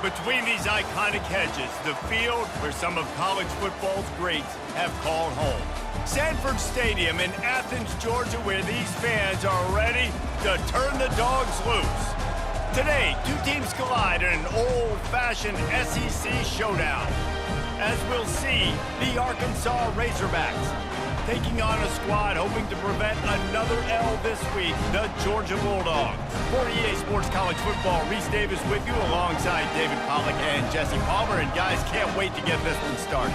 Between these iconic hedges, the field where some of college football's greats have called home. Sanford Stadium in Athens, Georgia, where these fans are ready to turn the dogs loose. Today, two teams collide in an old-fashioned SEC showdown. As we'll see, the Arkansas Razorbacks taking on a squad hoping to prevent another L this week, the Georgia Bulldogs. For EA Sports College Football, Reese Davis with you alongside David Pollack and Jesse Palmer. And guys, can't wait to get this one started.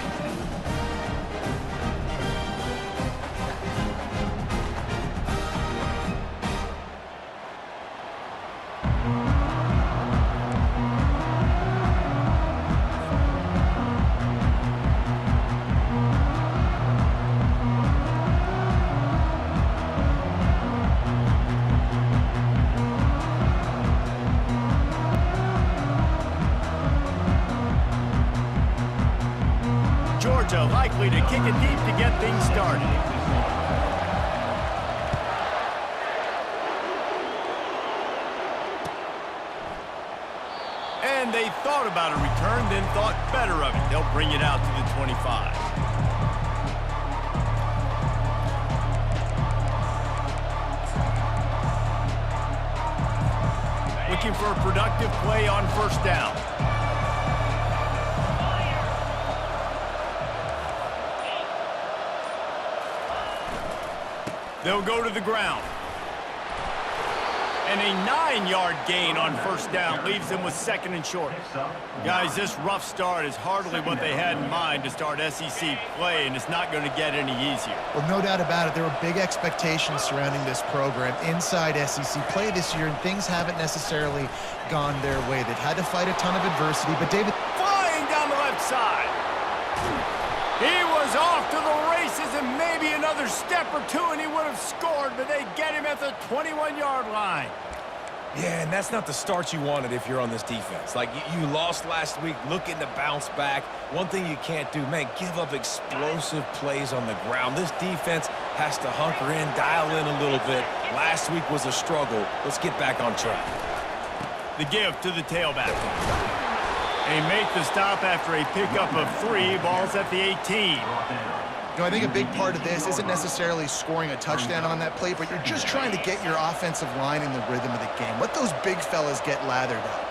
Georgia likely to kick it deep to get things started. And they thought about a return, then thought better of it. They'll bring it out to the 25. Looking for a productive play on first down. They'll go to the ground. And a 9-yard gain on first down leaves them with second and short. Guys, this rough start is hardly what they had in mind to start SEC play, and it's not going to get any easier. Well, no doubt about it. There were big expectations surrounding this program inside SEC play this year, and things haven't necessarily gone their way. They've had to fight a ton of adversity, but David... Flying down the left side. He was off to the races and maybe another step or two and he would have scored, but they get him at the 21-yard line. Yeah, and that's not the start you wanted if you're on this defense. Like, you lost last week, looking to bounce back. One thing you can't do, man, give up explosive plays on the ground. This defense has to hunker in, dial in a little bit. Last week was a struggle. Let's get back on track. The give to the tailback. They make the stop after a pickup of 3. Ball's at the 18. You know, I think a big part of this isn't necessarily scoring a touchdown on that play, but you're just trying to get your offensive line in the rhythm of the game. Let those big fellas get lathered up.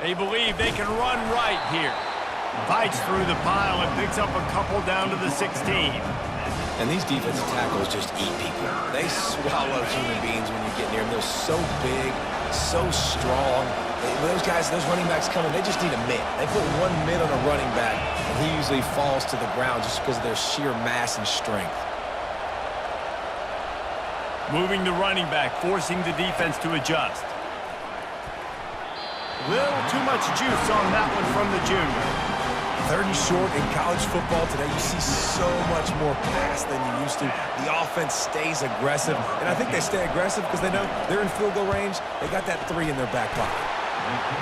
They believe they can run right here. Fights through the pile and picks up a couple down to the 16. And these defensive tackles just eat people. They swallow human beings when you get near them. They're so big, so strong. When those guys, those running backs come in, they just need a mid. They put one mid on a running back, and he usually falls to the ground just because of their sheer mass and strength. Moving the running back, forcing the defense to adjust. Little too much juice on that one from the junior. 3rd and short in college football today, you see so much more pass than you used to. The offense stays aggressive, and I think they stay aggressive because they know they're in field goal range. They got that 3 in their back pocket.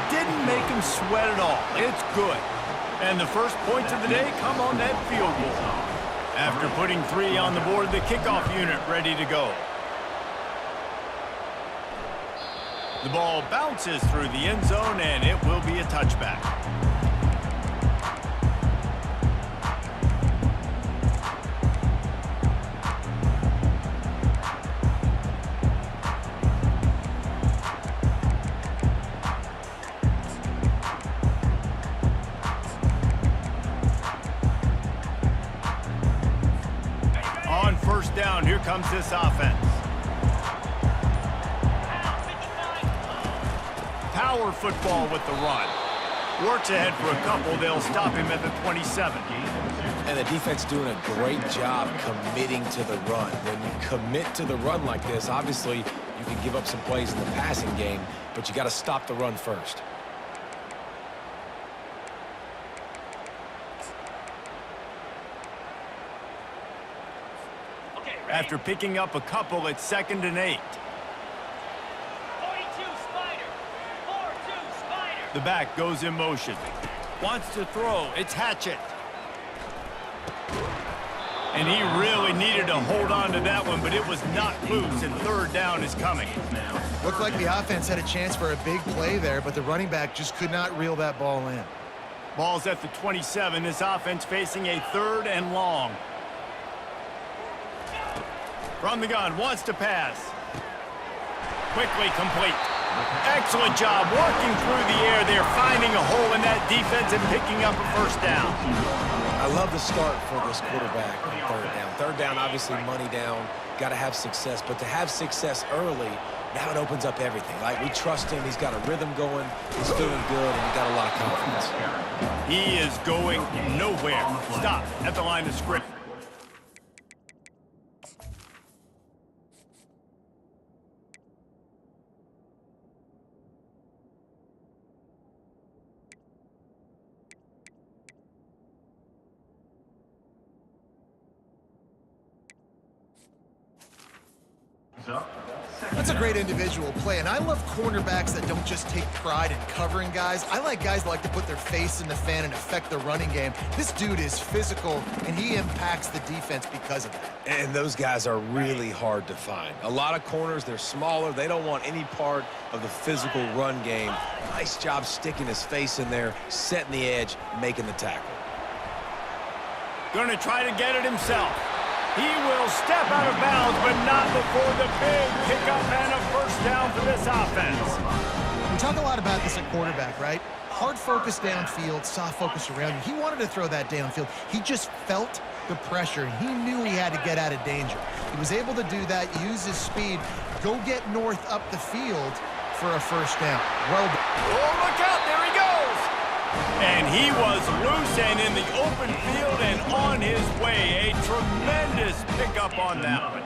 Didn't make them sweat at all. It's good. And the first points of the day come on that field goal. After putting 3 on the board, the kickoff unit ready to go. The ball bounces through the end zone, and it will be a touchback. On first down, here comes this offense. Power football with the run. Works ahead for a couple. They'll stop him at the 27. And the defense doing a great job committing to the run. When you commit to the run like this, obviously you can give up some plays in the passing game, but you got to stop the run first. After picking up a couple, it's 2nd and 8. 42 Spider. 4-2 Spider. The back goes in motion. Wants to throw. It's Hatchett. And he really needed to hold on to that one, but it was not loose, and third down is coming. Looked like the offense had a chance for a big play there, but the running back just could not reel that ball in. Ball's at the 27. This offense facing a 3rd and long. From the gun, wants to pass. Quickly complete. Excellent job working through the air. They're finding a hole in that defense and picking up a first down. I love the start for this quarterback on 3rd down. 3rd down, obviously money down. Got to have success, but to have success early, now it opens up everything. Like, we trust him. He's got a rhythm going. He's feeling good, and he got a lot of confidence. He is going nowhere. Stop at the line of scrimmage. That's a great individual play, and I love cornerbacks that don't just take pride in covering guys. I like guys that like to put their face in the fan and affect the running game. This dude is physical, and he impacts the defense because of that. And those guys are really hard to find. A lot of corners, they're smaller. They don't want any part of the physical run game. Nice job sticking his face in there, setting the edge, making the tackle. Going to try to get it himself. He will step out of bounds, but not before the big pickup and a first down for this offense. We talk a lot about this at quarterback, right? Hard focus downfield, soft focus around you. He wanted to throw that downfield. He just felt the pressure. He knew he had to get out of danger. He was able to do that, use his speed, go get north up the field for a first down. Well done. Oh, look out, there he goes! And he was loose and in the open field and on his way. A tremendous pickup on that one.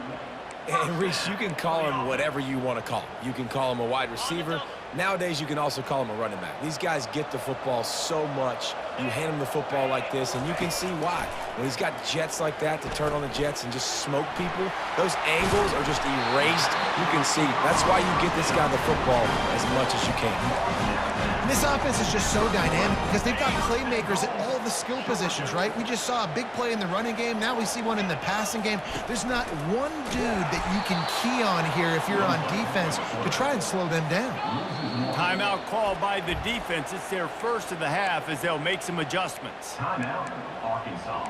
And Reese, you can call him whatever you want to call him. You can call him a wide receiver. Nowadays, you can also call him a running back. These guys get the football so much. You hand him the football like this, and you can see why. When he's got jets like that to turn on the jets and just smoke people, those angles are just erased. You can see. That's why you get this guy the football as much as you can. And this offense is just so dynamic because they've got playmakers at all the skill positions, right? We just saw a big play in the running game. Now we see one in the passing game. There's not one dude that you can key on here if you're on defense to try and slow them down. Timeout called by the defense. It's their first of the half as they'll make some adjustments. Timeout, Arkansas.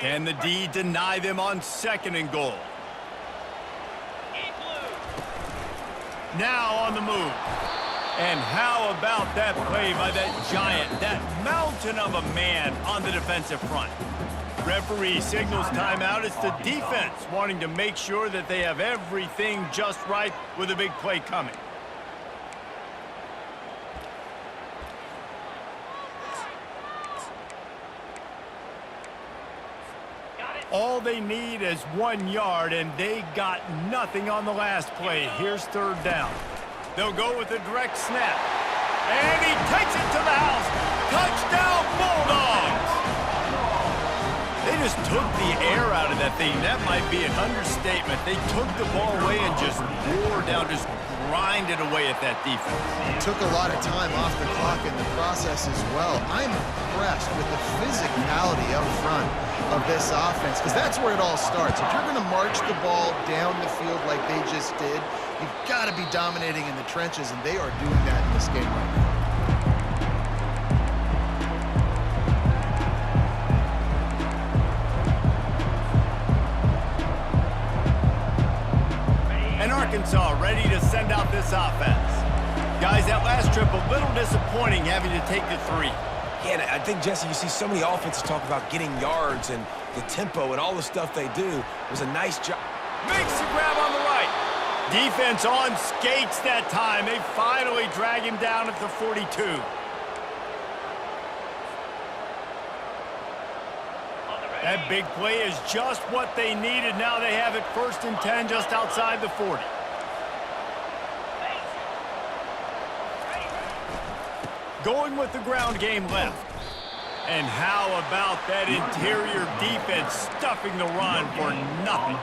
Can the D deny them on 2nd and goal? Now on the move. And how about that play by that giant, that mountain of a man on the defensive front? Referee signals timeout. It's the defense wanting to make sure that they have everything just right with a big play coming. All they need is 1 yard, and they got nothing on the last play. Here's 3rd down. They'll go with a direct snap. And he takes it to the house. Touchdown, Bulldogs! They just took the air out of that thing. That might be an understatement. They took the ball away and just wore down, just grinded away at that defense. Took a lot of time off the clock in the process as well. I'm impressed with the physicality up front of this offense because that's where it all starts. If you're going to march the ball down the field like they just did, you've got to be dominating in the trenches, and they are doing that in this game right now. Arkansas ready to send out this offense. Guys, that last trip a little disappointing having to take the 3. Yeah, and I think, Jesse, you see so many offenses talk about getting yards and the tempo and all the stuff they do. It was a nice job. Makes the grab on the right. Defense on skates that time. They finally drag him down at the 42. That big play is just what they needed. Now they have it 1st and 10 just outside the 40. Going with the ground game left. And how about that interior defense stuffing the run for nothing?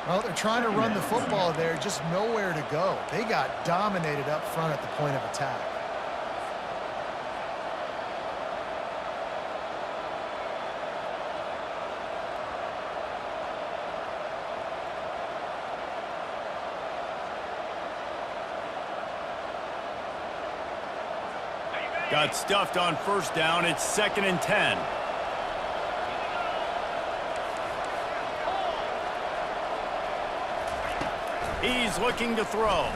Well, they're trying to run the football there, just nowhere to go. They got dominated up front at the point of attack. Got stuffed on first down. It's 2nd and 10. He's looking to throw.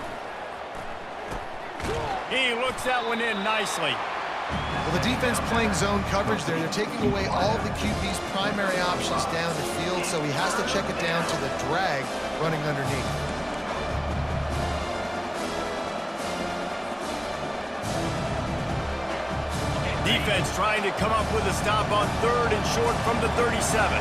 He looks that one in nicely. Well, the defense playing zone coverage there. They're taking away all of the QB's primary options down the field, so he has to check it down to the drag running underneath. Defense trying to come up with a stop on 3rd and short from the 37.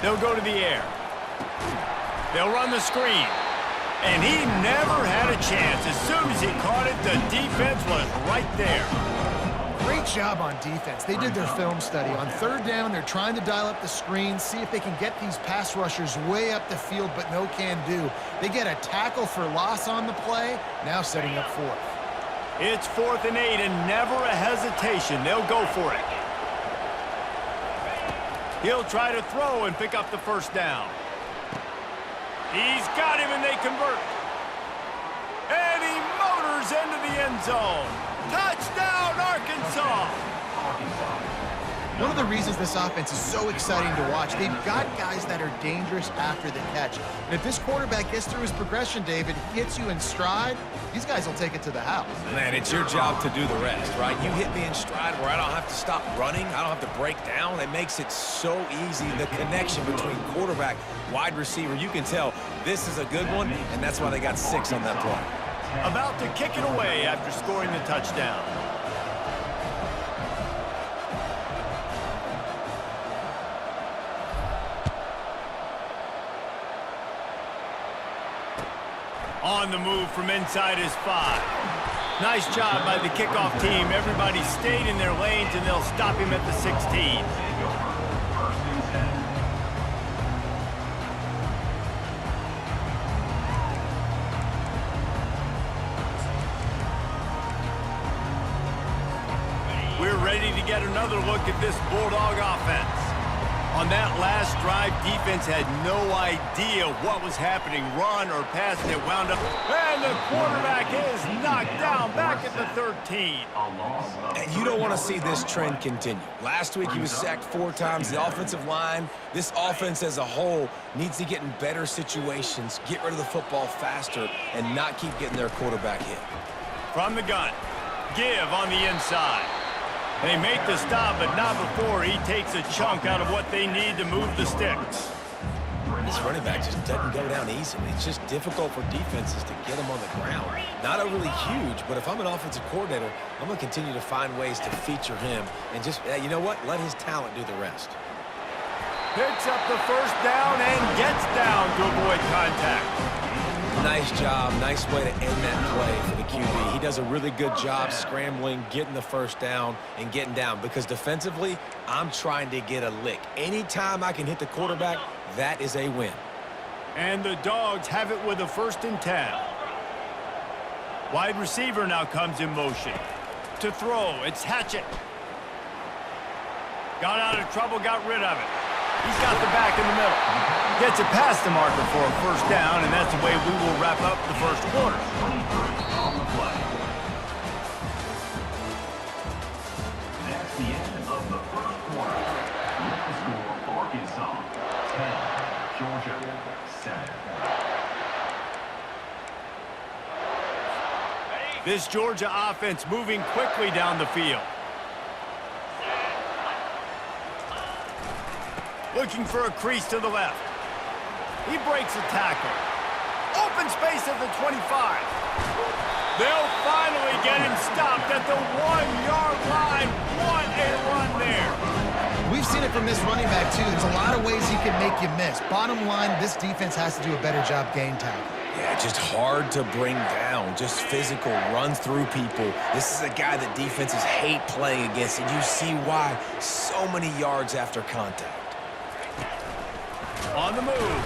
They'll go to the air. They'll run the screen. And he never had a chance. As soon as he caught it, the defense was right there. Great job on defense. They did their film study. On 3rd down, they're trying to dial up the screen, see if they can get these pass rushers way up the field, but no can do. They get a tackle for loss on the play, now setting up 4th. It's 4th and 8, and never a hesitation. They'll go for it. He'll try to throw and pick up the first down. He's got him, and they convert. And he motors into the end zone. Touchdown, Arkansas! One of the reasons this offense is so exciting to watch, they've got guys that are dangerous after the catch. And if this quarterback gets through his progression, David, hits you in stride, these guys will take it to the house. Man, it's your job to do the rest, right? You hit me in stride where I don't have to stop running. I don't have to break down. It makes it so easy. The connection between quarterback, wide receiver, you can tell this is a good one, and that's why they got 6 on that play. About to kick it away after scoring the touchdown. On the move from inside his 5. Nice job by the kickoff team. Everybody stayed in their lanes, and they'll stop him at the 16. We're ready to get another look at this Bulldog offense. On that last drive, defense had no idea what was happening, run or pass, and it wound up. And the quarterback is knocked down back at the 13. And you don't want to see this trend continue. Last week, he was sacked 4 times. The offensive line, this offense as a whole, needs to get in better situations, get rid of the football faster, and not keep getting their quarterback hit. From the gun, give on the inside. They make the stop, but not before he takes a chunk out of what they need to move the sticks. This running back just doesn't go down easily. It's just difficult for defenses to get him on the ground. Not overly huge, but if I'm an offensive coordinator, I'm going to continue to find ways to feature him and just, you know what, let his talent do the rest. Picks up the first down and gets down to avoid contact. Nice job. Nice way to end that play for the QB. He does a really good job scrambling, getting the first down, and getting down. Because defensively, I'm trying to get a lick. Anytime I can hit the quarterback, that is a win. And the Dogs have it with a 1st and 10. Wide receiver now comes in motion. To throw, it's Hatchett. Got out of trouble, got rid of it. He's got the back in the middle. Gets it past the marker for a first down, and that's the way we will wrap up the first quarter. That's the end of the first quarter. The score, Arkansas 10, Georgia 7. This Georgia offense moving quickly down the field. Looking for a crease to the left. He breaks a tackle. Open space at the 25. They'll finally get him stopped at the 1-yard line. What a run there. We've seen it from this running back, too. There's a lot of ways he can make you miss. Bottom line, this defense has to do a better job game tackling. Yeah, just hard to bring down, just physical, runs through people. This is a guy that defenses hate playing against, and you see why. So many yards after contact. On the move.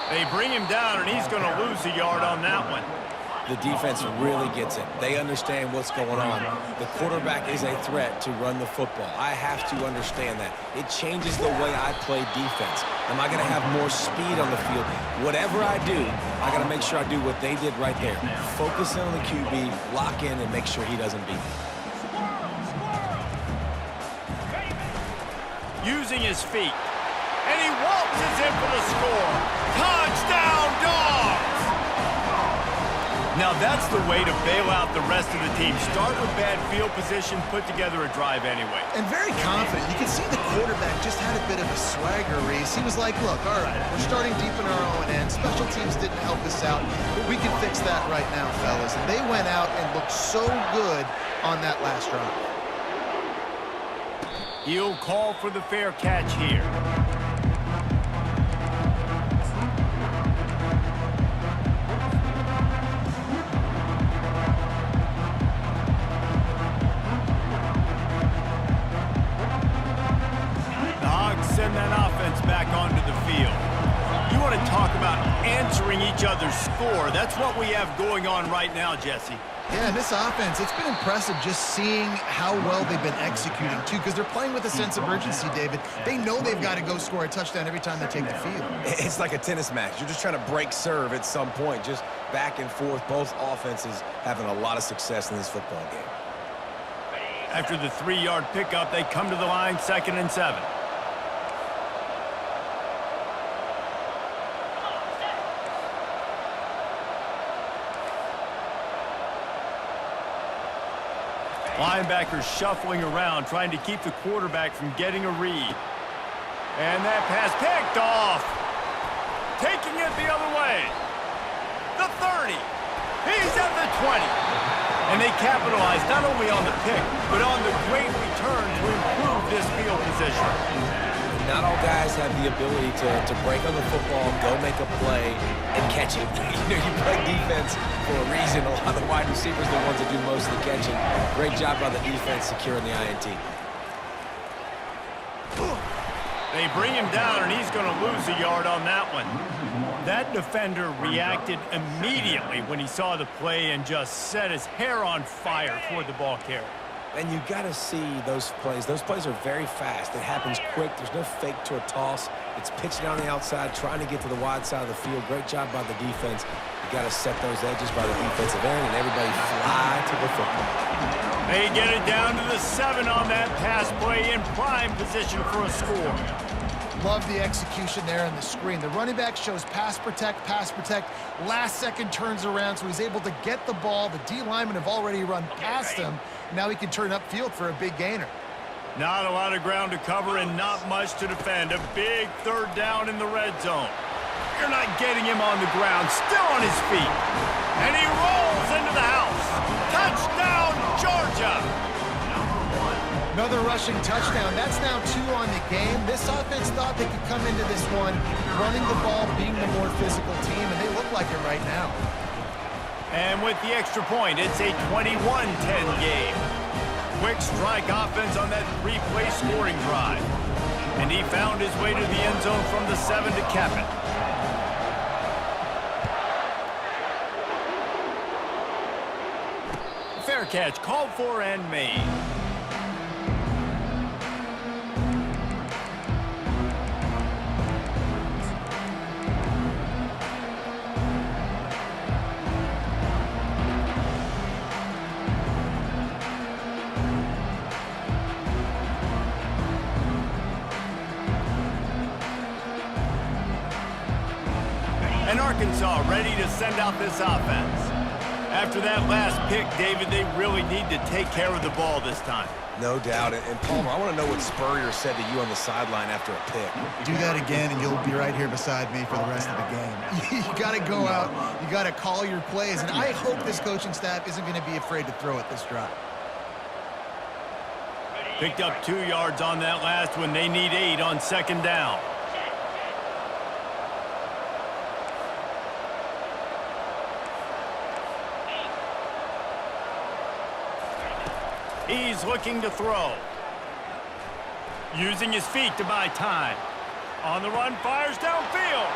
They bring him down, and he's going to lose a yard on that one. The defense really gets it. They understand what's going on. The quarterback is a threat to run the football. I have to understand that. It changes the way I play defense. Am I going to have more speed on the field? Whatever I do, I got to make sure I do what they did right there. Focus in on the QB, lock in, and make sure he doesn't beat me. Using his feet. And he waltzes in for the score. Touchdown, Dogs! Now that's the way to bail out the rest of the team. Start with bad field position, put together a drive anyway. And very confident. You can see the quarterback just had a bit of a swagger, Reese. He was like, look, all right, we're starting deep in our own end. Special teams didn't help us out, but we can fix that right now, fellas. And they went out and looked so good on that last drive. He'll call for the fair catch here. Send that offense back onto the field. You want to talk about answering each other's score. That's what we have going on right now, Jesse. Yeah, this offense, it's been impressive just seeing how well they've been executing, too, because they're playing with a sense of urgency, David. They know they've got to go score a touchdown every time they take the field. It's like a tennis match. You're just trying to break serve at some point, just back and forth. Both offenses having a lot of success in this football game. After the 3-yard pickup, they come to the line, 2nd and 7. Linebackers shuffling around, trying to keep the quarterback from getting a read. And that pass picked off. Taking it the other way. The 30. He's at the 20. And they capitalize not only on the pick, but on the great return to improve this field position. Not all guys have the ability to break on the football, go make a play, and catch it. You play defense for a reason. A lot of the wide receivers are the ones that do most of the catching. Great job by the defense securing the INT. They bring him down, and he's going to lose a yard on that one. That defender reacted immediately when he saw the play and just set his hair on fire toward the ball carrier. And you got to see those plays. Those plays are very fast. It happens quick. There's no fake to a toss. It's pitching on the outside, trying to get to the wide side of the field. Great job by the defense. You got to set those edges by the defensive end, and everybody fly to the football. They get it down to the 7 on that pass play in prime position for a score. Love the execution there on the screen. The running back shows pass protect, last second turns around, so he's able to get the ball. The D linemen have already run past him. Now he can turn upfield for a big gainer. Not a lot of ground to cover and not much to defend. A big 3rd down in the red zone. You're not getting him on the ground, still on his feet. And he rolls into the house. Touchdown, Georgia! Another rushing touchdown. That's now 2 on the game. This offense thought they could come into this one running the ball, being the more physical team, and they look like it right now. And with the extra point, it's a 21-10 game. Quick strike offense on that 3-play scoring drive. And he found his way to the end zone from the 7 to cap it. Fair catch called for and made. And Arkansas ready to send out this offense. After that last pick, David, they really need to take care of the ball this time. No doubt. And Palmer, I want to know what Spurrier said to you on the sideline after a pick. Do that again, and you'll be right here beside me for the rest of the game. You got to go out. You got to call your plays. And I hope this coaching staff isn't going to be afraid to throw it this drive. Picked up 2 yards on that last one. They need 8 on 2nd down. He's looking to throw. Using his feet to buy time. On the run, fires downfield.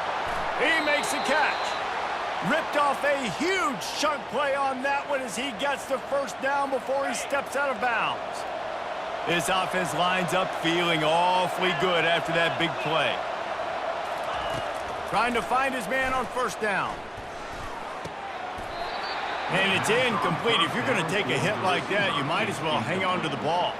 He makes the catch. Ripped off a huge chunk play on that one as he gets the first down before he steps out of bounds. This offense lines up feeling awfully good after that big play. Trying to find his man on first down. And it's incomplete. If you're going to take a hit like that, you might as well hang on to the ball.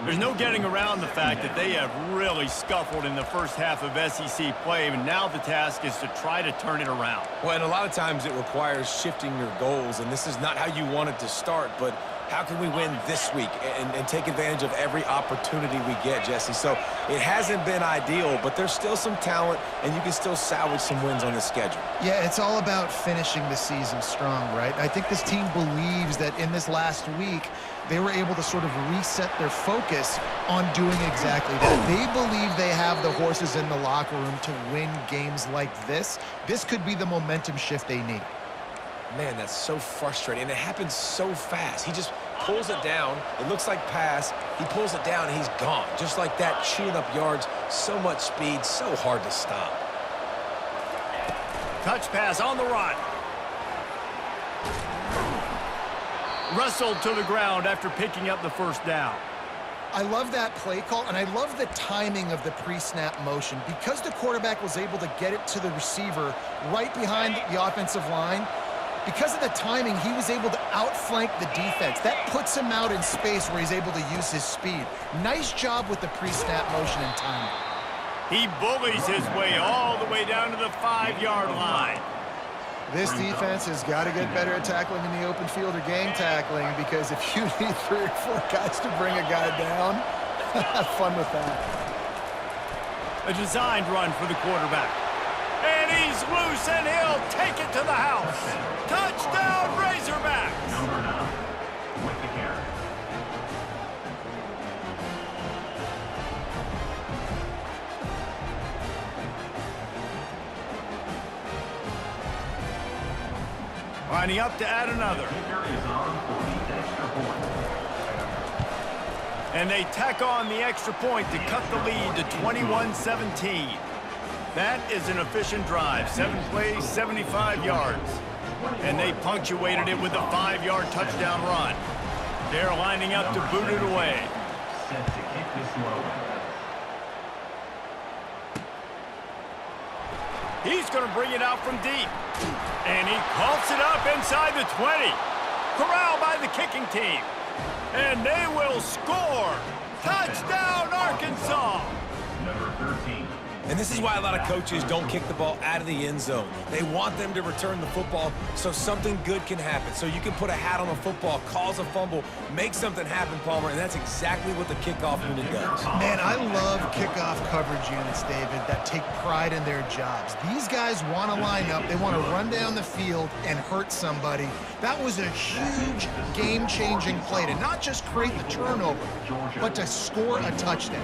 There's no getting around the fact that they have really scuffled in the first half of SEC play, and now the task is to try to turn it around. Well, and a lot of times it requires shifting your goals, and this is not how you want it to start, but how can we win this week and take advantage of every opportunity we get, Jesse? So it hasn't been ideal, but there's still some talent, and you can still salvage some wins on the schedule. Yeah, it's all about finishing the season strong, right? I think this team believes that in this last week, they were able to sort of reset their focus on doing exactly that. They believe they have the horses in the locker room to win games like this. This could be the momentum shift they need. Man, that's so frustrating, and it happens so fast. He just pulls it down. It looks like pass. He pulls it down, and he's gone. Just like that, chewing up yards. So much speed, so hard to stop. Touch pass on the run. Wrestled to the ground after picking up the first down. I love that play call, and I love the timing of the pre-snap motion. Because the quarterback was able to get it to the receiver right behind the offensive line, because of the timing, he was able to outflank the defense. That puts him out in space where he's able to use his speed. Nice job with the pre-snap motion and timing. He bullies his way all the way down to the 5-yard line. This defense has got to get better at tackling in the open field or game tackling, because if you need 3 or 4 guys to bring a guy down, have fun with that. A designed run for the quarterback. And he's loose, and he'll take it to the house. Touchdown, Razorbacks! Number 9 with the carry. Lining up to add another. Kicker is on for the extra point. And they tack on the extra point to cut the lead to 21-17. That is an efficient drive. 7 plays, 75 yards. And they punctuated it with a 5-yard touchdown run. They're lining up to boot it away. Set to kick this one away. He's going to bring it out from deep. And he coughs it up inside the 20. Corralled by the kicking team. And they will score. Touchdown, Arkansas. Number 13. And this is why a lot of coaches don't kick the ball out of the end zone. They want them to return the football so something good can happen. So you can put a hat on a football, cause a fumble, make something happen, Palmer, and that's exactly what the kickoff unit does. Man, I love kickoff coverage units, David, that take pride in their jobs. These guys want to line up. They want to run down the field and hurt somebody. That was a huge game-changing play to not just create the turnover, but to score a touchdown.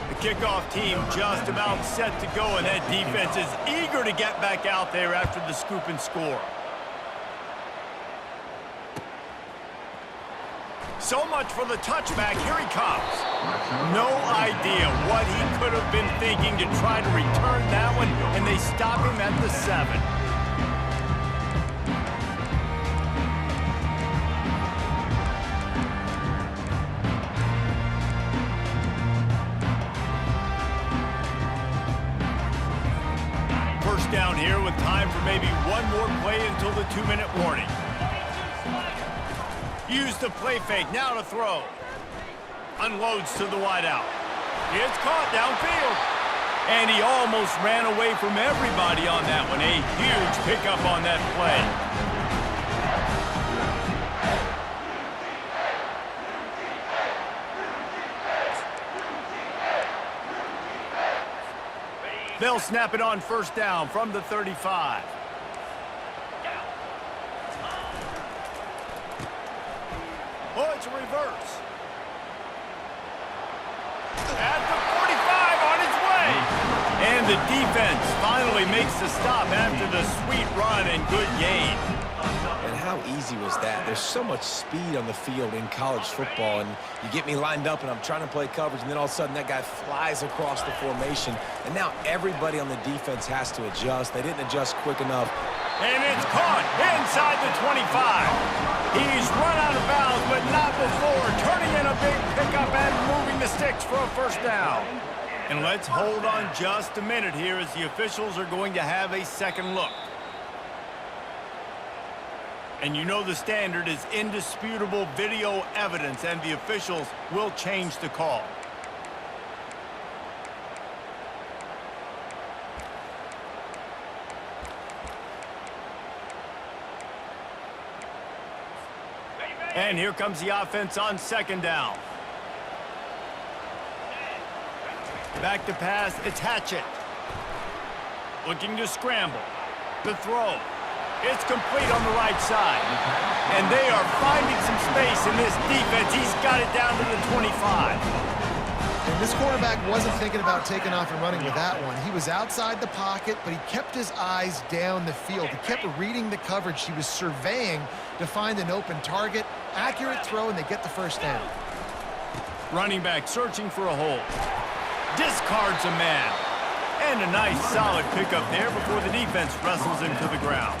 The kickoff team just about set to go, and that defense is eager to get back out there after the scoop and score. So much for the touchback. Here he comes. No idea what he could have been thinking to try to return that one, and they stop him at the 7. Down here with time for maybe one more play until the 2-minute warning. Use the play fake, now to throw. Unloads to the wideout. It's caught downfield. And he almost ran away from everybody on that one. A huge pickup on that play. They'll snap it on first down from the 35. Oh, it's a reverse. At the 45 on its way. And the defense finally makes the stop after the sweet run and good gain. And how easy was that? There's so much speed on the field in college football, and you get me lined up, and I'm trying to play coverage, and then all of a sudden that guy flies across the formation, and now everybody on the defense has to adjust. They didn't adjust quick enough. And it's caught inside the 25. He's run out of bounds, but not before turning in a big pickup and moving the sticks for a first down. And let's hold on just a minute here as the officials are going to have a second look. And you know the standard is indisputable video evidence, and the officials will change the call. And here comes the offense on second down. Back to pass, it's Hatchett. Looking to scramble. The throw. It's complete on the right side. And they are finding some space in this defense. He's got it down to the 25. And this quarterback wasn't thinking about taking off and running with that one. He was outside the pocket, but he kept his eyes down the field. He kept reading the coverage. He was surveying to find an open target. Accurate throw, and they get the first down. Running back searching for a hole. Discards a man. And a nice solid pickup there before the defense wrestles him to the ground.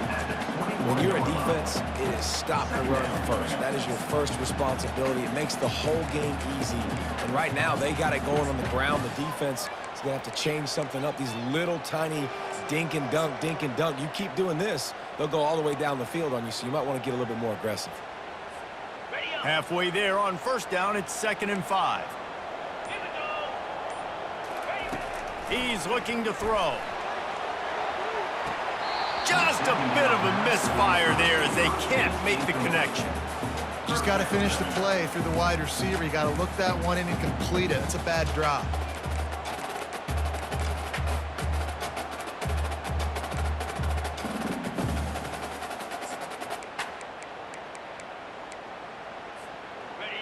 When you're a defense, it is stop the run first. That is your first responsibility. It makes the whole game easy. And right now, they got it going on the ground. The defense is going to have to change something up. These little tiny dink and dunk, dink and dunk. You keep doing this, they'll go all the way down the field on you, so you might want to get a little bit more aggressive. Halfway there on first down, it's 2nd and 5. He's looking to throw. Just a bit of a misfire there as they can't make the connection. Just got to finish the play through the wide receiver. You got to look that one in and complete it. It's a bad drop.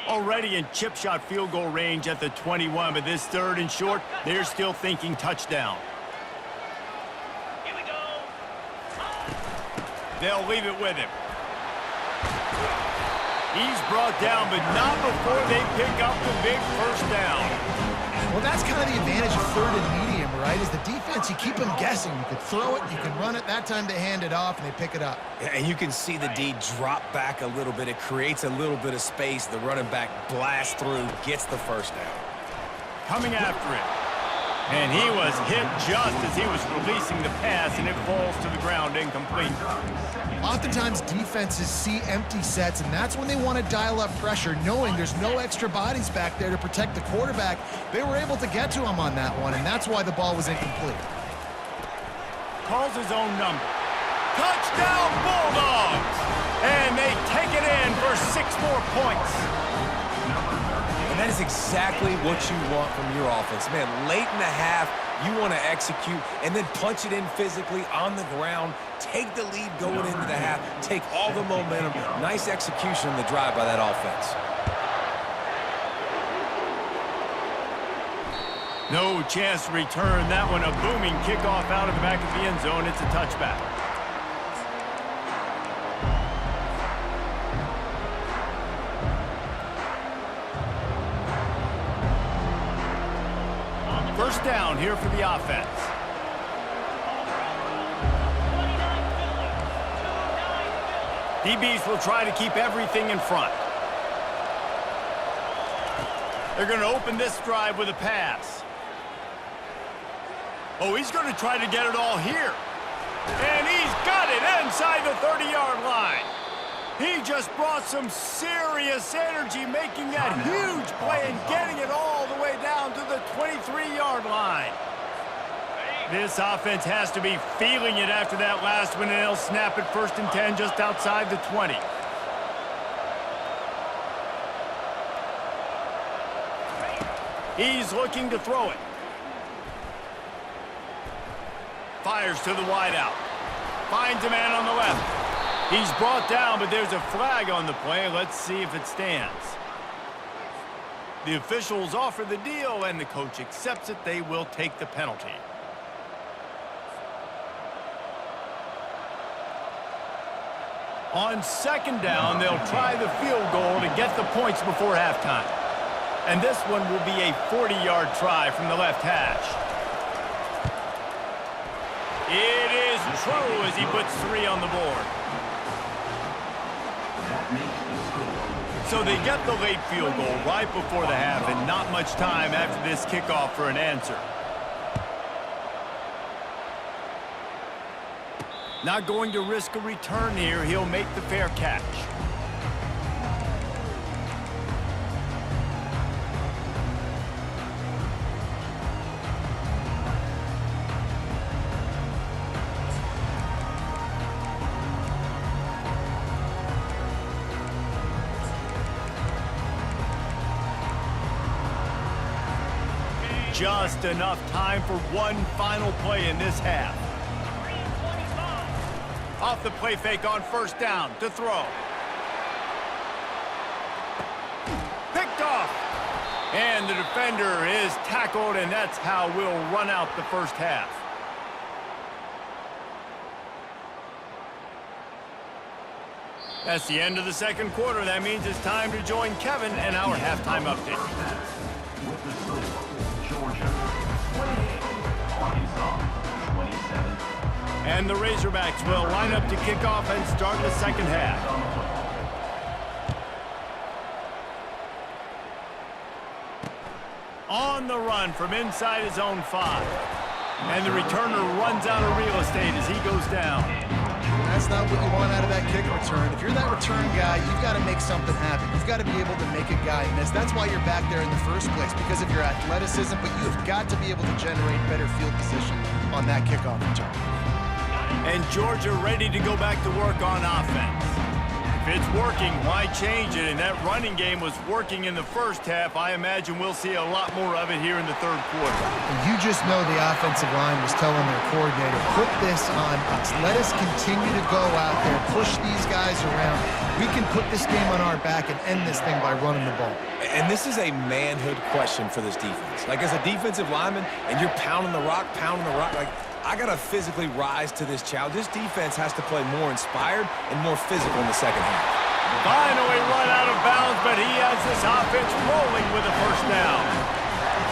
Already in chip shot field goal range at the 21, but this 3rd and short, they're still thinking touchdown. Here we go. They'll leave it with him. He's brought down, but not before they pick up the big first down. Well, that's kind of the advantage of 3rd and medium, right? Is the defense, you keep them guessing. You could throw it, you can run it. That time they hand it off and they pick it up. And you can see the D drop back a little bit. It creates a little bit of space. The running back blasts through, gets the first down. Coming after it. And he was hit just as he was releasing the pass, and it falls to the ground incomplete. Oftentimes defenses see empty sets, and that's when they want to dial up pressure, knowing there's no extra bodies back there to protect the quarterback. They were able to get to him on that one, and that's why the ball was incomplete. Calls his own number. Touchdown Bulldogs! And they take it in for 6 more points. And that is exactly what you want from your offense. Man, late in the half, you want to execute and then punch it in physically on the ground, take the lead going into the half, take all the momentum. Nice execution on the drive by that offense. No chance to return that one. A booming kickoff out of the back of the end zone. It's a touchback. First down here for the offense. DBs will try to keep everything in front. They're going to open this drive with a pass. Oh, he's going to try to get it all here. And he's got it inside the 30-yard line. He just brought some serious energy, making that huge play and getting it all the way down to the 23-yard line. This offense has to be feeling it after that last one, and they'll snap it 1st and 10 just outside the 20. He's looking to throw it. Fires to the wideout. Finds a man on the left. He's brought down, but there's a flag on the play. Let's see if it stands. The officials offer the deal, and the coach accepts it. They will take the penalty. On second down, they'll try the field goal to get the points before halftime. And this one will be a 40-yard try from the left hash. It is true as he puts 3 on the board. So they get the late field goal right before the half and not much time after this kickoff for an answer. Not going to risk a return here. He'll make the fair catch. Just enough time for one final play in this half. Off the play fake on first down to throw. Picked off. And the defender is tackled, and that's how we'll run out the first half. That's the end of the second quarter. That means it's time to join Kevin and our halftime update. With the score, Georgia 28, Arkansas 27. And the Razorbacks will line up to kick off and start the second half. On the run from inside his own 5. And the returner runs out of real estate as he goes down. That's not what you want out of that kick return. If you're that return guy, you've got to make something happen. You've got to be able to make a guy miss. That's why you're back there in the first place, because of your athleticism, but you've got to be able to generate better field position on that kickoff return. And Georgia ready to go back to work on offense. If it's working, why change it? And that running game was working in the first half. I imagine we'll see a lot more of it here in the third quarter. And you just know the offensive line was telling their coordinator, put this on us. Let us continue to go out there, push these guys around. We can put this game on our back and end this thing by running the ball. And this is a manhood question for this defense. Like, as a defensive lineman, and you're pounding the rock, like, I got to physically rise to this challenge. This defense has to play more inspired and more physical in the second half. Finally run out of bounds, but he has this offense rolling with a first down.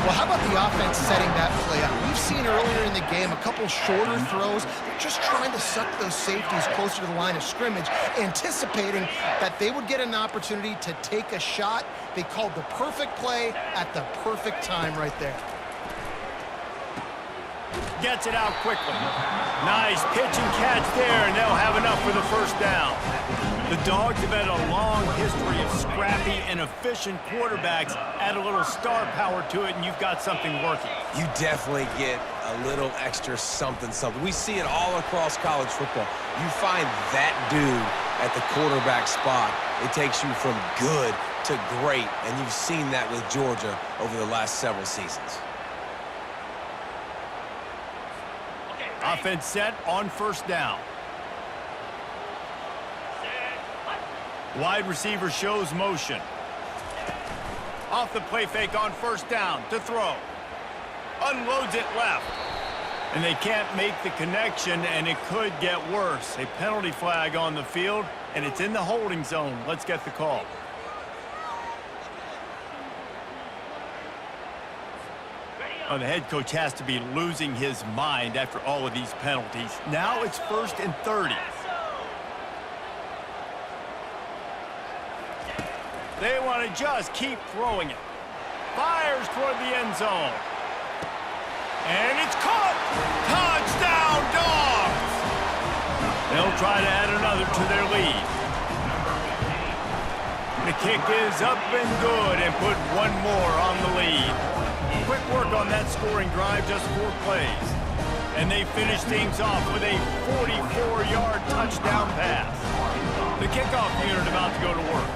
Well, how about the offense setting that play up? We've seen earlier in the game a couple shorter throws. They're just trying to suck those safeties closer to the line of scrimmage, anticipating that they would get an opportunity to take a shot. They called the perfect play at the perfect time right there. Gets it out quickly. Nice pitch and catch there, and they'll have enough for the first down. The Dogs have had a long history of scrappy and efficient quarterbacks. Add a little star power to it, and you've got something working. You definitely get a little extra something. We see it all across college football. You find that dude at the quarterback spot, it takes you from good to great, and you've seen that with Georgia over the last several seasons. Offense set on first down. Wide receiver shows motion. Off the play fake on first down to throw. Unloads it left. And they can't make the connection, and it could get worse. A penalty flag on the field, and it's in the holding zone. Let's get the call. Oh, the head coach has to be losing his mind after all of these penalties. Now it's 1st and 30. They want to just keep throwing it. Fires toward the end zone. And it's caught! Touchdown, Dogs! They'll try to add another to their lead. The kick is up and good, and put one more on the lead. Quick work on that scoring drive, just 4 plays. And they finish things off with a 44-yard touchdown pass. The kickoff unit about to go to work.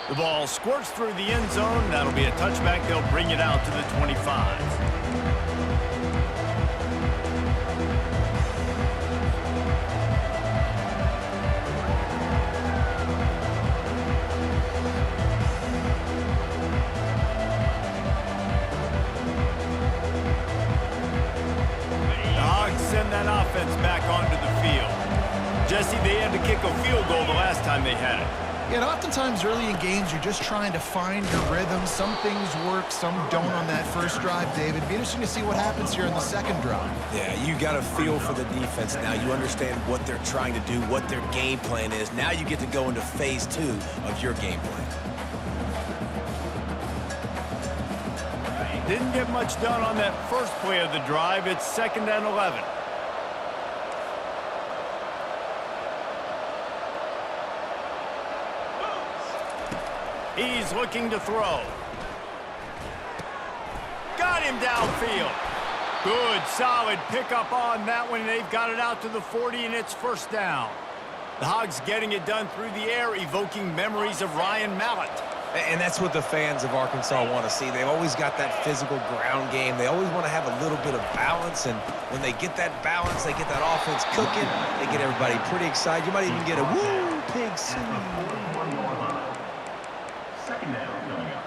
The ball squirts through the end zone. That'll be a touchback. They'll bring it out to the 25. Casey, they had to kick a field goal the last time they had it. Yeah, and oftentimes early in games, you're just trying to find your rhythm. Some things work, some don't on that first drive, David. It'd be interesting to see what happens here in the second drive. Yeah, you got a feel for the defense now. You understand what they're trying to do, what their game plan is. Now you get to go into phase 2 of your game plan. Didn't get much done on that first play of the drive. It's 2nd and 11. He's looking to throw. Got him downfield. Good, solid pickup on that one. They've got it out to the 40, and it's 1st down. The Hogs getting it done through the air, evoking memories of Ryan Mallett. And that's what the fans of Arkansas want to see. They've always got that physical ground game. They always want to have a little bit of balance, and when they get that balance, they get that offense cooking, they get everybody pretty excited. You might even get a woo, pig At the 41-yard line. 2nd down coming up.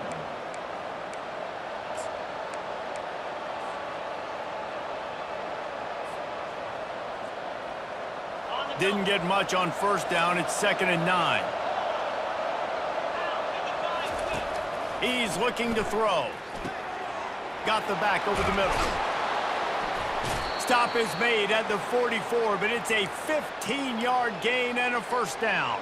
Didn't get much on 1st down. It's 2nd and 9. He's looking to throw. Got the back over the middle. Stop is made at the 44, but it's a 15-yard gain and a 1st down.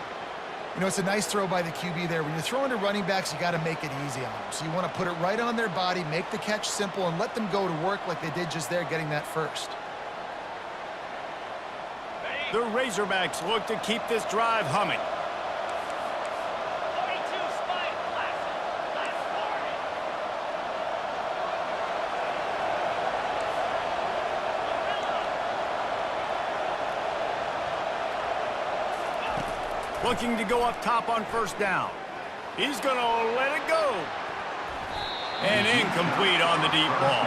You know, it's a nice throw by the QB there. When you're throwing to running backs, you got to make it easy on them. So you want to put it right on their body, make the catch simple, and let them go to work like they did just there, getting that first. The Razorbacks look to keep this drive humming. 42 spike, last Looking to go up top on 1st down. He's going to let it go. And incomplete on the deep ball.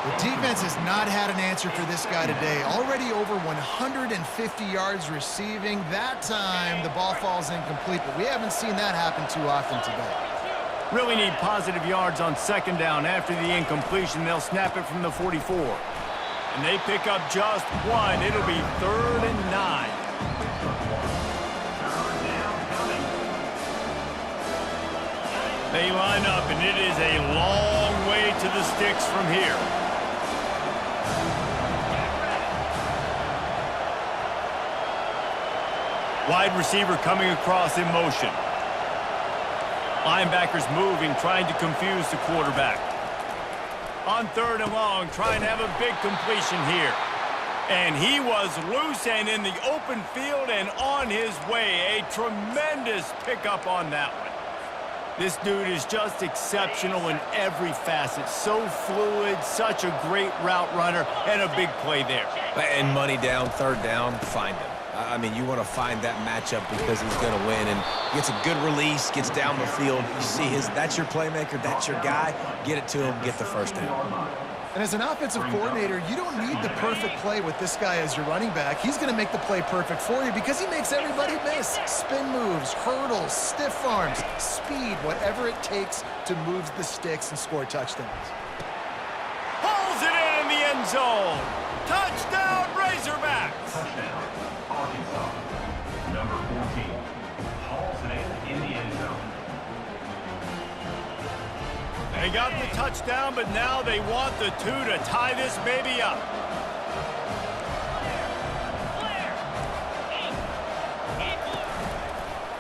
The defense has not had an answer for this guy today. Already over 150 yards receiving. That time, the ball falls incomplete, but we haven't seen that happen too often today. Really need positive yards on 2nd down. After the incompletion, they'll snap it from the 44. And they pick up just one. It'll be 3rd and 9. They line up, and it is a long way to the sticks from here. Wide receiver coming across in motion. Linebackers moving, trying to confuse the quarterback. On 3rd and long, trying to have a big completion here. And he was loose and in the open field and on his way. A tremendous pickup on that one. This dude is just exceptional in every facet. So fluid, such a great route runner, and a big play there. And money down, 3rd down, find him. I mean, you want to find that matchup because he's going to win, and gets a good release, gets down the field. You see that's your playmaker, that's your guy. Get it to him, get the 1st down. And as an offensive coordinator, you don't need the perfect play with this guy as your running back. He's going to make the play perfect for you because he makes everybody miss. Spin moves, hurdles, stiff arms, speed, whatever it takes to move the sticks and score touchdowns. Pulls it in the end zone. Touchdown, Razorbacks. Touchdown, Arkansas. Number 14. Hauls it in the end zone. They got the touchdown, but now they want the 2 to tie this baby up.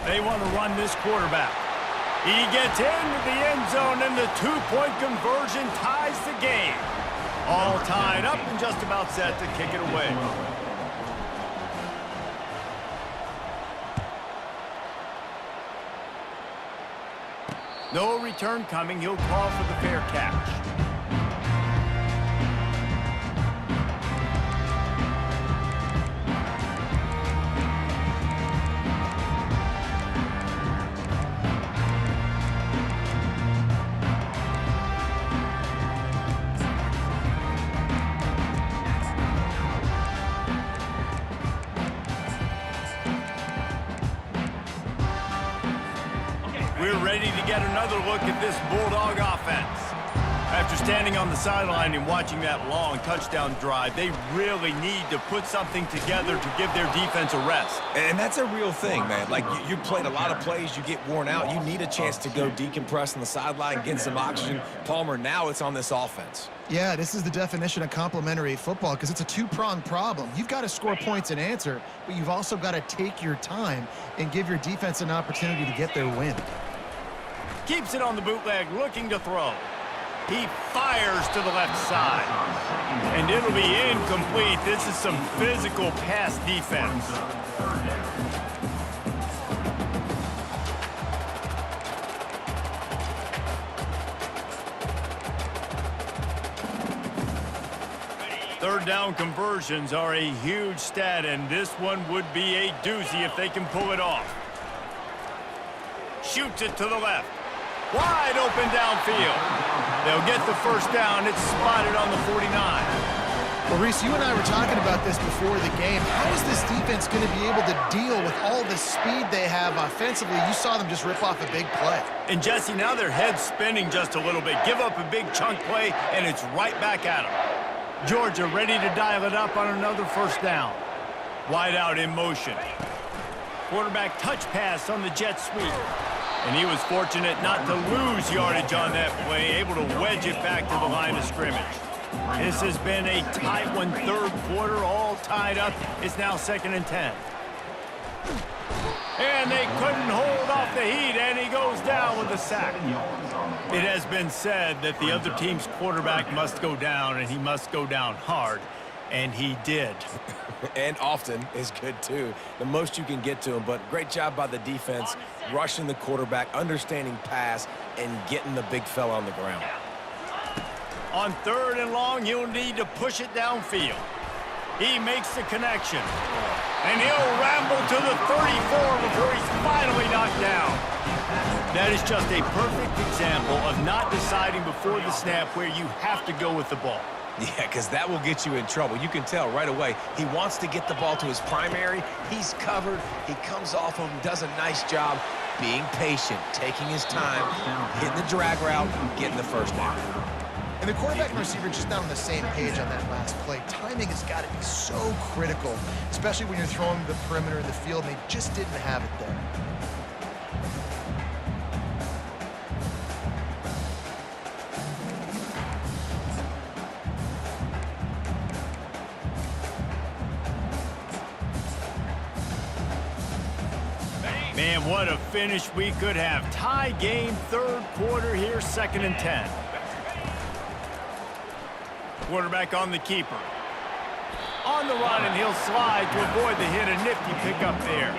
They want to run this quarterback. He gets into the end zone, and the 2-point conversion ties the game. All tied up and just about set to kick it away. No return coming. He'll call for the fair catch. We're ready to get another look at this Bulldog offense. After standing on the sideline and watching that long touchdown drive, they really need to put something together to give their defense a rest. And that's a real thing, man. Like, you played a lot of plays, you get worn out. You need a chance to go decompress on the sideline, get some oxygen. Palmer, now it's on this offense. Yeah, this is the definition of complementary football because it's a two-pronged problem. You've got to score points and answer, but you've also got to take your time and give your defense an opportunity to get their win. Keeps it on the bootleg, looking to throw. He fires to the left side. And it'll be incomplete. This is some physical pass defense. Third down conversions are a huge stat, and this one would be a doozy if they can pull it off. Shoots it to the left. Wide open downfield. They'll get the first down. It's spotted on the 49. Well, Reese, you and I were talking about this before the game. How is this defense going to be able to deal with all the speed they have offensively? You saw them just rip off a big play. And, Jesse, now their head's spinning just a little bit. Give up a big chunk play, and it's right back at them. Georgia ready to dial it up on another first down. Wide out in motion. Quarterback touch pass on the jet sweep. And he was fortunate not to lose yardage on that play, able to wedge it back to the line of scrimmage. This has been a tight one, third quarter, all tied up. It's now 2nd and 10. And they couldn't hold off the heat, and he goes down with a sack. It has been said that the other team's quarterback must go down, and he must go down hard, and he did. And often is good, too. The most you can get to him, but great job by the defense, rushing the quarterback, understanding pass, and getting the big fella on the ground. On 3rd and long, he'll need to push it downfield. He makes the connection. And he'll ramble to the 34 before he's finally knocked down. That is just a perfect example of not deciding before the snap where you have to go with the ball. Yeah, because that will get you in trouble. You can tell right away he wants to get the ball to his primary. He's covered. He comes off him, does a nice job being patient, taking his time, hitting the drag route, getting the first down. And the quarterback and receiver just not on the same page on that last play. Timing has got to be so critical, especially when you're throwing the perimeter of the field, and they just didn't have it there. Man, what a finish we could have. Tie game, 3rd quarter here, 2nd and 10. Quarterback on the keeper. On the run, and he'll slide to avoid the hit. A nifty pickup there.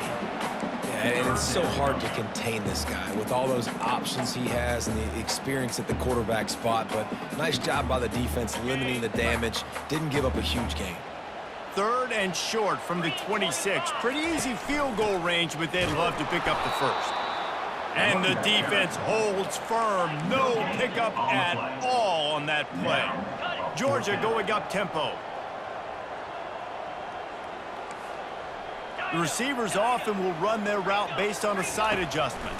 Yeah, and it's so hard to contain this guy with all those options he has and the experience at the quarterback spot. But nice job by the defense limiting the damage. Didn't give up a huge gain. 3rd and short from the 26. Pretty easy field goal range, but they'd love to pick up the first. And the defense holds firm. No pickup at all on that play. Georgia going up tempo. The receivers often will run their route based on a side adjustment.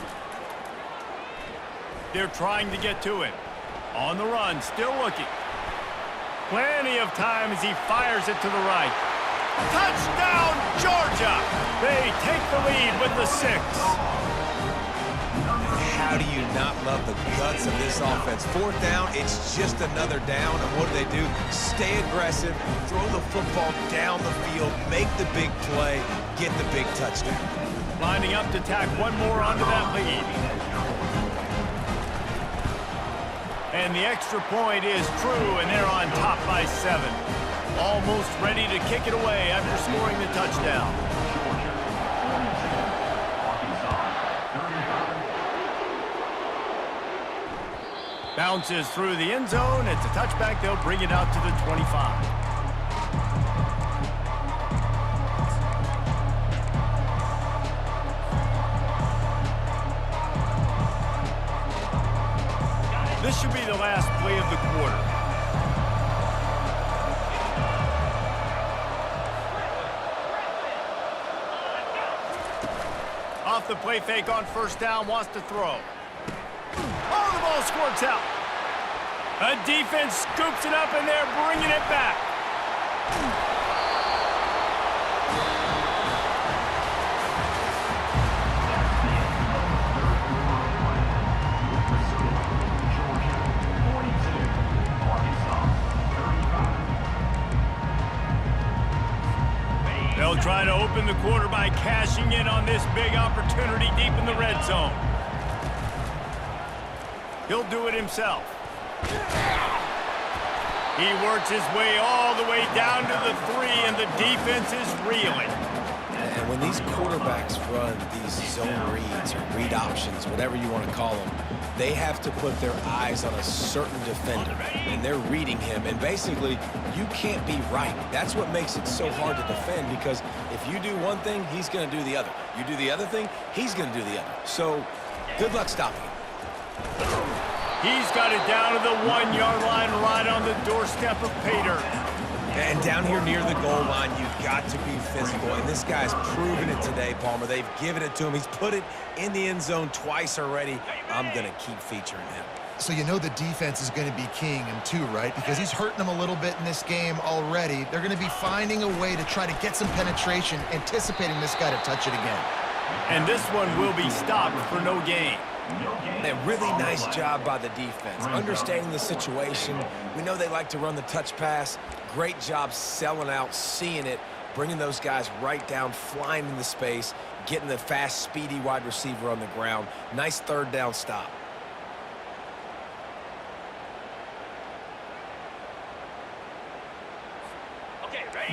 They're trying to get to it. On the run, still looking. Plenty of time as he fires it to the right. Touchdown, Georgia! They take the lead with the 6. How do you not love the guts of this offense? 4th down, it's just another down. And what do? Stay aggressive, throw the football down the field, make the big play, get the big touchdown. Lining up to tack one more onto that lead. And the extra point is true, and they're on top by 7. Almost ready to kick it away after scoring the touchdown. Bounces through the end zone. It's a touchback. They'll bring it out to the 25. This should be the last play of the quarter. Off the play fake on 1st down, wants to throw. Oh, the ball squirts out. A defense scoops it up, and they're bringing it back. They'll try to open the quarter by cashing in on this big opportunity deep in the red zone. He'll do it himself. He works his way all the way down to the 3, and the defense is reeling. And when these quarterbacks run these zone reads or read options, whatever you want to call them, they have to put their eyes on a certain defender, and they're reading him. And basically, you can't be right. That's what makes it so hard to defend, because if you do one thing, he's going to do the other. You do the other thing, he's going to do the other. So, good luck stopping him. He's got it down to the 1-yard line, right on the doorstep of pay dirt. And down here near the goal line, you've got to be physical. And this guy's proven it today, Palmer. They've given it to him. He's put it in the end zone twice already. I'm going to keep featuring him. So you know the defense is going to be keying him too, right? Because he's hurting them a little bit in this game already. They're going to be finding a way to try to get some penetration, anticipating this guy to touch it again. And this one will be stopped for no gain. A really nice job by the defense, understanding the situation. We know they like to run the touch pass. Great job selling out, seeing it, bringing those guys right down, flying into space, getting the fast, speedy wide receiver on the ground. Nice third down stop.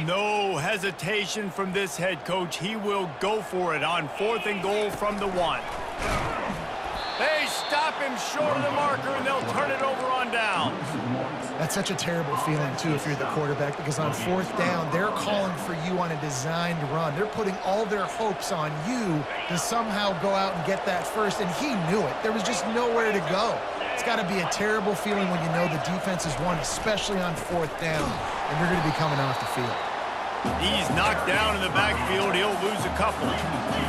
No hesitation from this head coach. He will go for it on 4th and goal from the 1. They stop him short of the marker, and they'll turn it over on down. That's such a terrible feeling, too, if you're the quarterback, because on 4th down, they're calling for you on a designed run. They're putting all their hopes on you to somehow go out and get that first, and he knew it. There was just nowhere to go. It's got to be a terrible feeling when you know the defense has won, especially on 4th down, and you're going to be coming off the field. He's knocked down in the backfield. He'll lose a couple.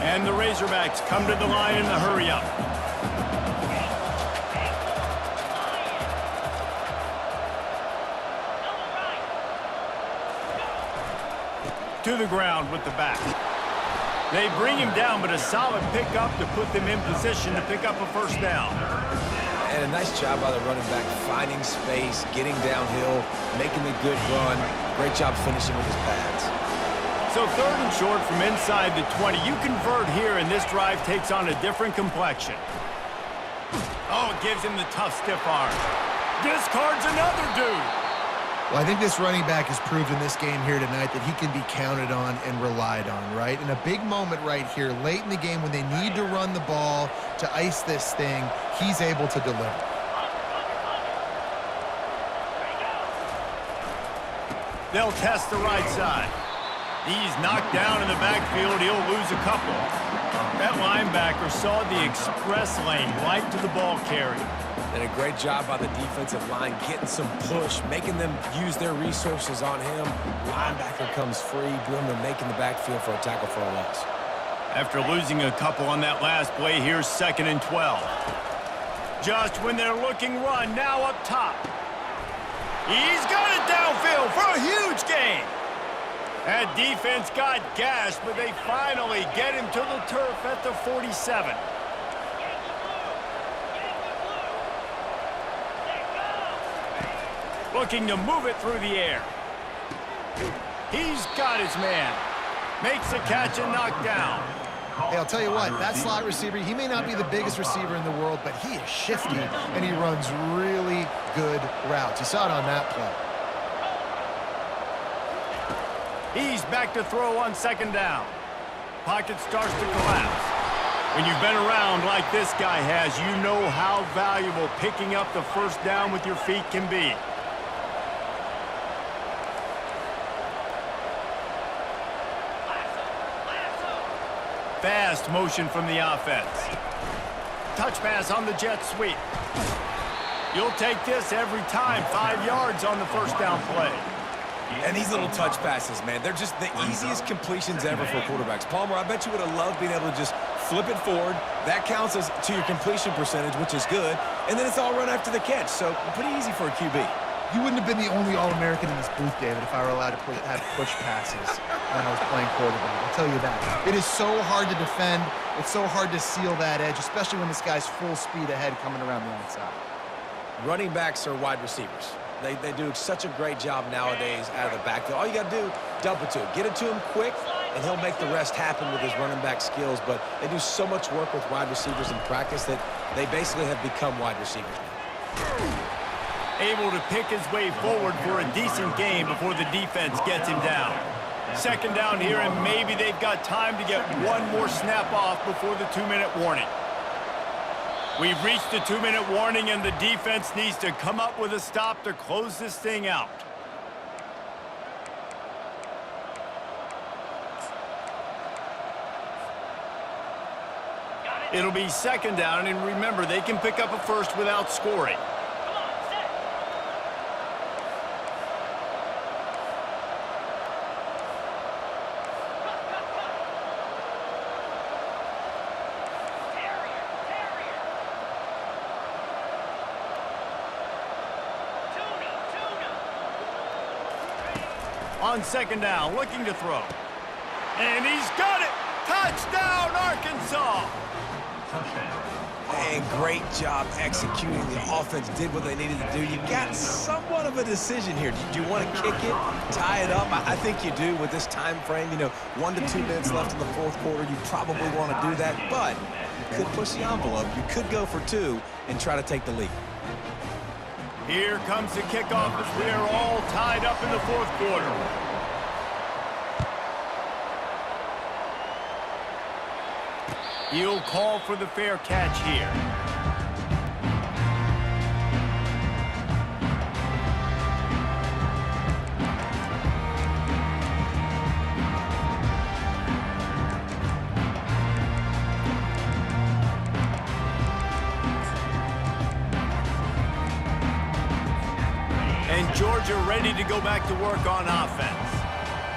And the Razorbacks come to the line in the hurry-up. To the ground with the back. They bring him down, but a solid pickup to put them in position to pick up a first down. And a nice job by the running back, finding space, getting downhill, making a good run. Great job finishing with his pads. So 3rd and short from inside the 20. You convert here, and this drive takes on a different complexion. Oh, it gives him the tough stiff arm. Discards another dude. Well, I think this running back has proved in this game here tonight that he can be counted on and relied on, right? In a big moment right here, late in the game when they need to run the ball to ice this thing, he's able to deliver. They'll test the right side. He's knocked down in the backfield. He'll lose a couple. That linebacker saw the express lane right to the ball carrier. And a great job by the defensive line, getting some push, making them use their resources on him. Linebacker comes free, boom, they're making the backfield for a tackle for a loss. After losing a couple on that last play, here's 2nd and 12. Just when they're looking run, now up top. He's got it downfield for a huge gain. That defense got gashed, but they finally get him to the turf at the 47. Looking to move it through the air. He's got his man. Makes the catch and knocked down. Hey, I'll tell you what, that slot receiver, he may not be the biggest receiver in the world, but he is shifty, and he runs really good routes. You saw it on that play. He's back to throw on 2nd down. Pocket starts to collapse. When you've been around like this guy has, you know how valuable picking up the first down with your feet can be. Fast motion from the offense. Touch pass on the jet sweep. You'll take this every time. 5 yards on the first down play. And these little touch passes, man, they're just the easiest completions ever for quarterbacks. Palmer, I bet you would have loved being able to just flip it forward. That counts as to your completion percentage, which is good. And then it's all run after the catch, so pretty easy for a QB. You wouldn't have been the only All-American in this booth, David, if I were allowed to have push passes when I was playing quarterback. I'll tell you that. It is so hard to defend. It's so hard to seal that edge, especially when this guy's full speed ahead coming around the outside. Running backs are wide receivers. They do such a great job nowadays out of the backfield. All you got to do, dump it to him. Get it to him quick, and he'll make the rest happen with his running back skills. But they do so much work with wide receivers in practice that they basically have become wide receivers now. Able to pick his way forward for a decent game before the defense gets him down. Second down here, and maybe they've got time to get one more snap off before the 2-minute warning. We've reached the 2-minute warning, and the defense needs to come up with a stop to close this thing out. It'll be second down, and remember, they can pick up a first without scoring. Come on, set. Terrier. Tuna. On second down, looking to throw. And he's got it! Touchdown, Arkansas! Touchdown. And great job executing. The offense did what they needed to do. You got somewhat of a decision here. Do you want to kick it, tie it up? I think you do with this time frame. 1 to 2 minutes left in the fourth quarter. You probably want to do that, but you could push the envelope. You could go for 2 and try to take the lead. Here comes the kickoff as we are all tied up in the fourth quarter. He'll call for the fair catch here. And Georgia ready to go back to work on offense.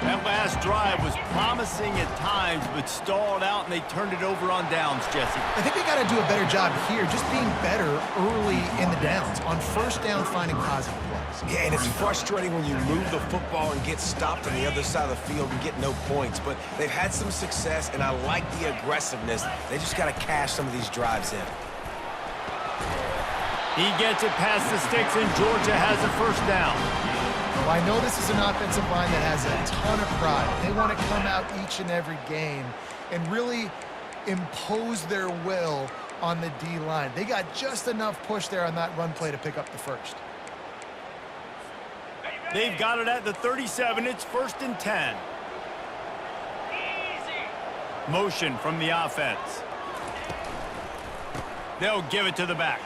That last drive was promising at times, but stalled out, and they turned it over on downs, Jesse. I think they got to do a better job here, just being better early in the downs. On first down, finding positive plays. Yeah, and it's frustrating when you move the football and get stopped on the other side of the field and get no points. But they've had some success, and I like the aggressiveness. They just got to cash some of these drives in. He gets it past the sticks, and Georgia has a first down. Well, I know this is an offensive line that has a ton of pride. They want to come out each and every game and really impose their will on the D-line. They got just enough push there on that run play to pick up the first. They've got it at the 37. It's 1st and 10. Easy. Motion from the offense. They'll give it to the back.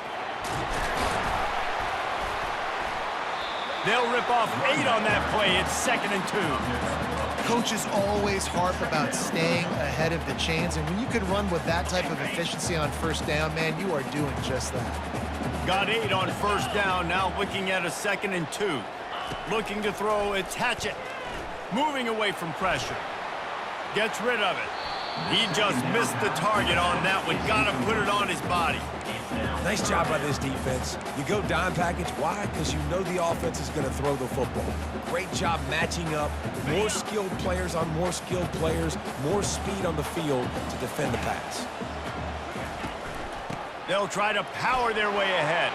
They'll rip off 8 on that play. It's 2nd and 2. Coaches always harp about staying ahead of the chains, and when you can run with that type of efficiency on first down, man, you are doing just that. Got 8 on first down. Now looking at a 2nd and 2. Looking to throw. It's Hatchett. Moving away from pressure. Gets rid of it. He just missed the target on that one. Got to put it on his body. Nice job by this defense. You go dime package. Why? Because you know the offense is going to throw the football. Great job matching up. More skilled players on more skilled players. More speed on the field to defend the pass. They'll try to power their way ahead.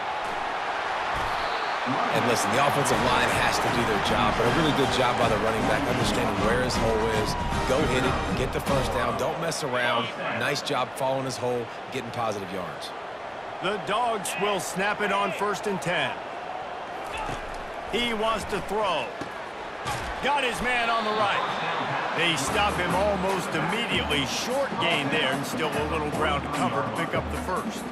And listen, the offensive line has to do their job, but a really good job by the running back, understanding where his hole is. Go hit it, get the first down, don't mess around. Nice job following his hole, getting positive yards. The Dogs will snap it on 1st and 10. He wants to throw. Got his man on the right. They stop him almost immediately. Short gain there, and still a little ground to cover to pick up the first.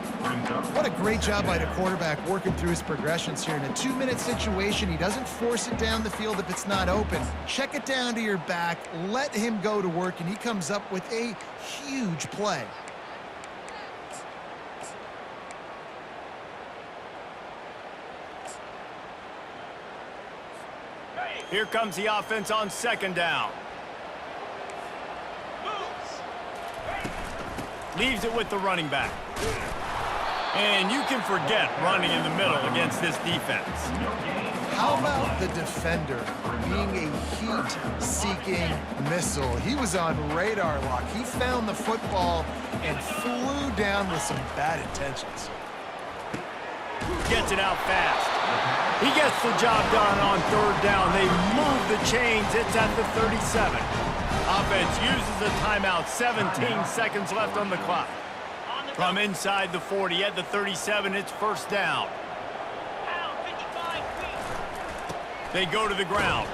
What a great job by the quarterback working through his progressions here. In a 2-minute situation, he doesn't force it down the field if it's not open. Check it down to your back, let him go to work, and he comes up with a huge play. Here comes the offense on second down. Leaves it with the running back. And you can forget running in the middle against this defense. How about the defender being a heat-seeking missile? He was on radar lock. He found the football and flew down with some bad intentions. Gets it out fast. He gets the job done on third down. They move the chains. It's at the 37. Offense uses a timeout. 17 seconds left on the clock. From inside the 40 at the 37, it's first down. They go to the ground.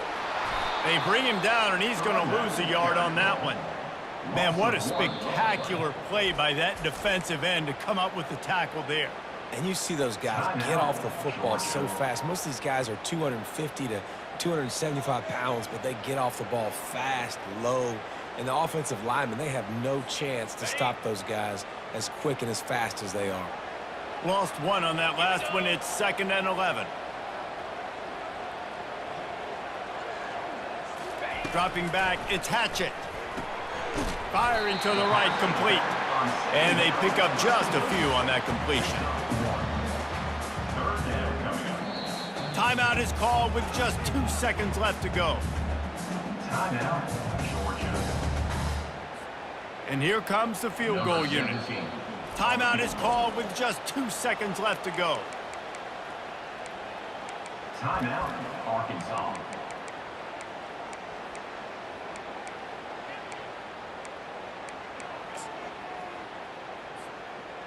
They bring him down, and he's going to lose a yard on that one. Man, what a spectacular play by that defensive end to come up with the tackle there. And you see those guys get off the football so fast. Most of these guys are 250 to 275 pounds, but they get off the ball fast, low. And the offensive linemen, they have no chance to stop those guys as quick and as fast as they are. Lost one on that last one. It's 2nd and 11. Dropping back, it's Hatchett. Firing to the right, complete. And they pick up just a few on that completion. Timeout is called with just 2 seconds left to go. Timeout, Georgia. And here comes the field goal unit. Timeout is called with just 2 seconds left to go. Timeout, Arkansas.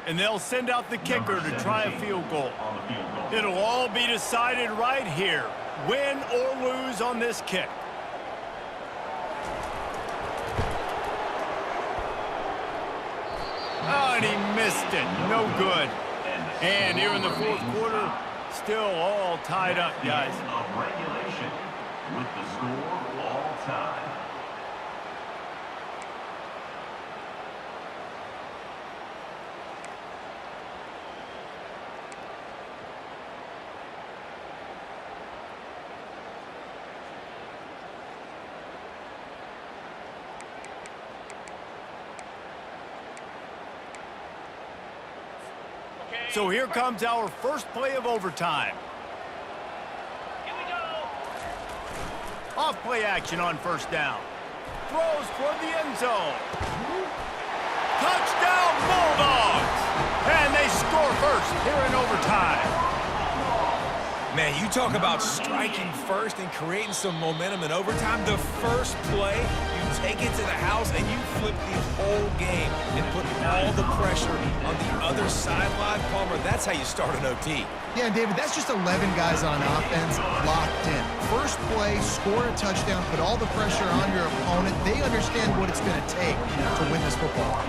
And they'll send out the kicker to try a field goal. On the field goal. It'll all be decided right here. Win or lose on this kick. Oh, and he missed it. No good. And here in the fourth quarter, still all tied up, guys. Of regulation with the score all time. So here comes our first play of overtime. Here we go. Off play action on first down. Throws toward the end zone. Touchdown Bulldogs! And they score first here in overtime. Man, you talk about striking first and creating some momentum in overtime. The first play, you take it to the house and you flip the whole game and put all the pressure on the other sideline. Palmer, that's how you start an OT. Yeah, David, that's just 11 guys on offense locked in. First play, score a touchdown, put all the pressure on your opponent. They understand what it's going to take to win this football.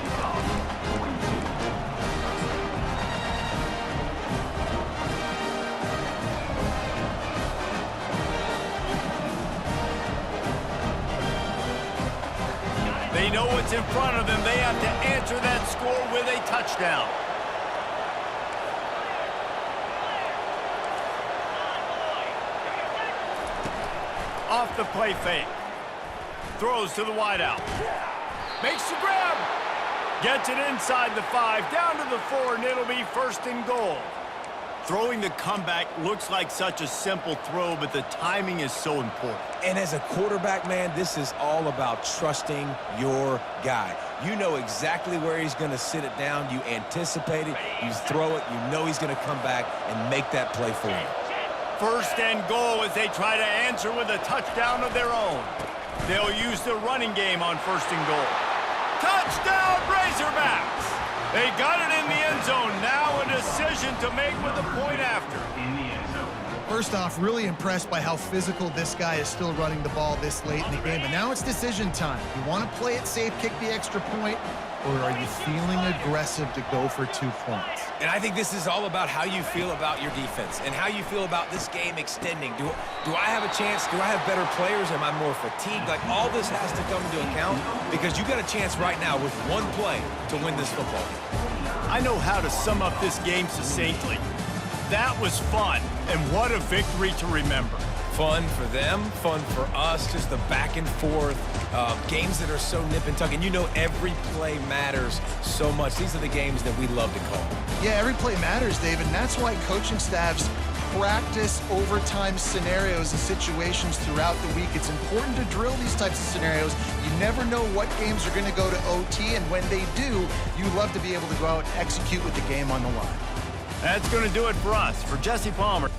They know what's in front of them. They have to answer that score with a touchdown. Off the play fake. Throws to the wideout. Makes the grab. Gets it inside the 5, down to the 4, and it'll be first and goal. Throwing the comeback looks like such a simple throw, but the timing is so important. And as a quarterback, man, this is all about trusting your guy. You know exactly where he's going to sit it down. You anticipate it. You throw it. You know he's going to come back and make that play for you. First and goal as they try to answer with a touchdown of their own. They'll use the running game on first and goal. Touchdown, Razorbacks! They got it in the end zone. Now a decision to make with a point after. In the end zone. First off, really impressed by how physical this guy is still running the ball this late in the game. But now it's decision time. You want to play it safe, kick the extra point, or are you feeling aggressive to go for 2 points? And I think this is all about how you feel about your defense and how you feel about this game extending. Do I have a chance? Do I have better players? Am I more fatigued? Like, all this has to come into account because you got a chance right now with one play to win this football game. I know how to sum up this game succinctly. That was fun, and what a victory to remember. Fun for them, fun for us, just the back and forth, games that are so nip and tuck. And you know every play matters so much. These are the games that we love to call. Yeah, every play matters, David, and that's why coaching staffs practice overtime scenarios and situations throughout the week. It's important to drill these types of scenarios. You never know what games are going to go to OT, and when they do, you love to be able to go out and execute with the game on the line. That's going to do it for us. For Jesse Palmer.